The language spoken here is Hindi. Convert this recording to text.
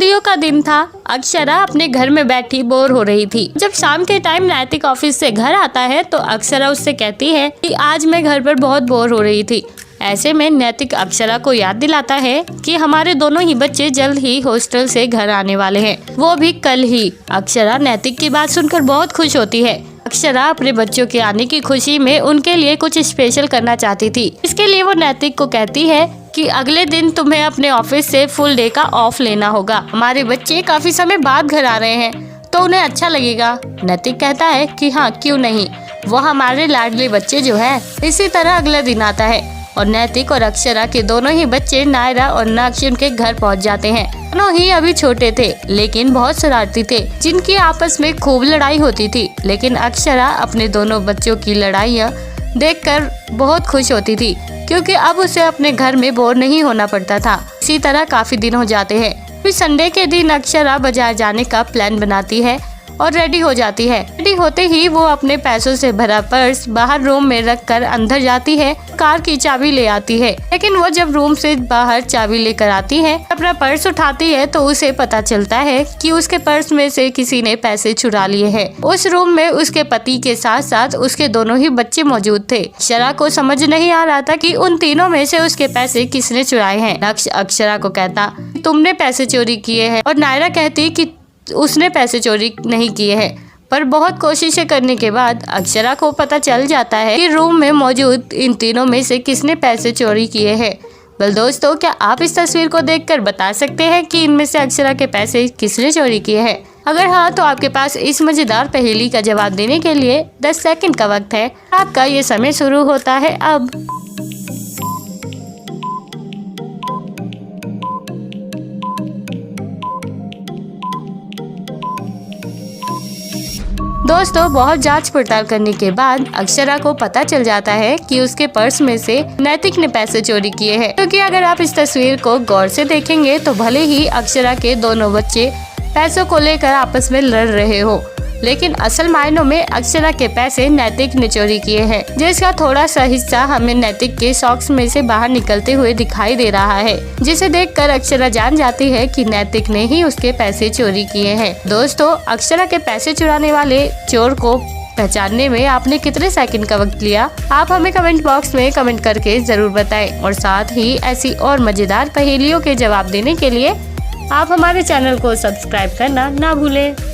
सर्दियों का दिन था। अक्षरा अपने घर में बैठी बोर हो रही थी। जब शाम के टाइम नैतिक ऑफिस से घर आता है तो अक्षरा उससे कहती है कि आज मैं घर पर बहुत बोर हो रही थी। ऐसे में नैतिक अक्षरा को याद दिलाता है कि हमारे दोनों ही बच्चे जल्द ही हॉस्टल से घर आने वाले हैं, वो भी कल ही। अक्षरा नैतिक की बात सुनकर बहुत खुश होती है। अक्षरा अपने बच्चों के आने की खुशी में उनके लिए कुछ स्पेशल करना चाहती थी। इसके लिए वो नैतिक को कहती है कि अगले दिन तुम्हें अपने ऑफिस से फुल डे का ऑफ लेना होगा। हमारे बच्चे काफी समय बाद घर आ रहे हैं तो उन्हें अच्छा लगेगा। नैतिक कहता है कि हाँ, क्यों नहीं, वो हमारे लाडले बच्चे जो है। इसी तरह अगला दिन आता है और नैतिक और अक्षरा के दोनों ही बच्चे नायरा और नाक्षी उनके घर पहुंच जाते हैं। दोनों ही अभी छोटे थे लेकिन बहुत शरारती थे, जिनकी आपस में खूब लड़ाई होती थी। लेकिन अक्षरा अपने दोनों बच्चों की लड़ाइयाँ देखकर बहुत खुश होती थी, क्योंकि अब उसे अपने घर में बोर नहीं होना पड़ता था। इसी तरह काफी दिन हो जाते हैं। फिर संडे के दिन अक्षरा बाजार जाने का प्लान बनाती है और रेडी हो जाती है। रेडी होते ही वो अपने पैसों से भरा पर्स बाहर रूम में रखकर अंदर जाती है, कार की चाबी ले आती है। लेकिन वो जब रूम से बाहर चाबी लेकर आती है, अपना पर्स उठाती है तो उसे पता चलता है कि उसके पर्स में से किसी ने पैसे चुरा लिए हैं। उस रूम में उसके पति के साथ साथ उसके दोनों ही बच्चे मौजूद थे। अक्षरा को समझ नहीं आ रहा था कि उन तीनों में से उसके पैसे किसने चुराए हैं। नक्श अक्षरा को कहता तुमने पैसे चोरी किए हैं और नायरा कहती कि उसने पैसे चोरी नहीं किए हैं। पर बहुत कोशिशें करने के बाद अक्षरा को पता चल जाता है कि रूम में मौजूद इन तीनों में से किसने पैसे चोरी किए हैं। वेल दोस्तों, क्या आप इस तस्वीर को देखकर बता सकते हैं कि इनमें से अक्षरा के पैसे किसने चोरी किए हैं? अगर हाँ, तो आपके पास इस मजेदार पहेली का जवाब देने के लिए 10 सेकंड का वक्त है। आपका ये समय शुरू होता है अब। दोस्तों, बहुत जांच पड़ताल करने के बाद अक्षरा को पता चल जाता है कि उसके पर्स में से नैतिक ने पैसे चोरी किए हैं। क्योंकि अगर आप इस तस्वीर को गौर से देखेंगे तो भले ही अक्षरा के दोनों बच्चे पैसों को लेकर आपस में लड़ रहे हो, लेकिन असल मायनों में अक्षरा के पैसे नैतिक ने चोरी किए हैं, जिसका थोड़ा सा हिस्सा हमें नैतिक के सॉक्स में से बाहर निकलते हुए दिखाई दे रहा है, जिसे देखकर अक्षरा जान जाती है कि नैतिक ने ही उसके पैसे चोरी किए हैं। दोस्तों, अक्षरा के पैसे चुराने वाले चोर को पहचानने में आपने कितने सेकंड का वक्त लिया? आप हमें कमेंट बॉक्स में कमेंट करके जरूर बताएं। और साथ ही ऐसी और मजेदार पहेलियों के जवाब देने के लिए आप हमारे चैनल को सब्सक्राइब करना ना भूलें।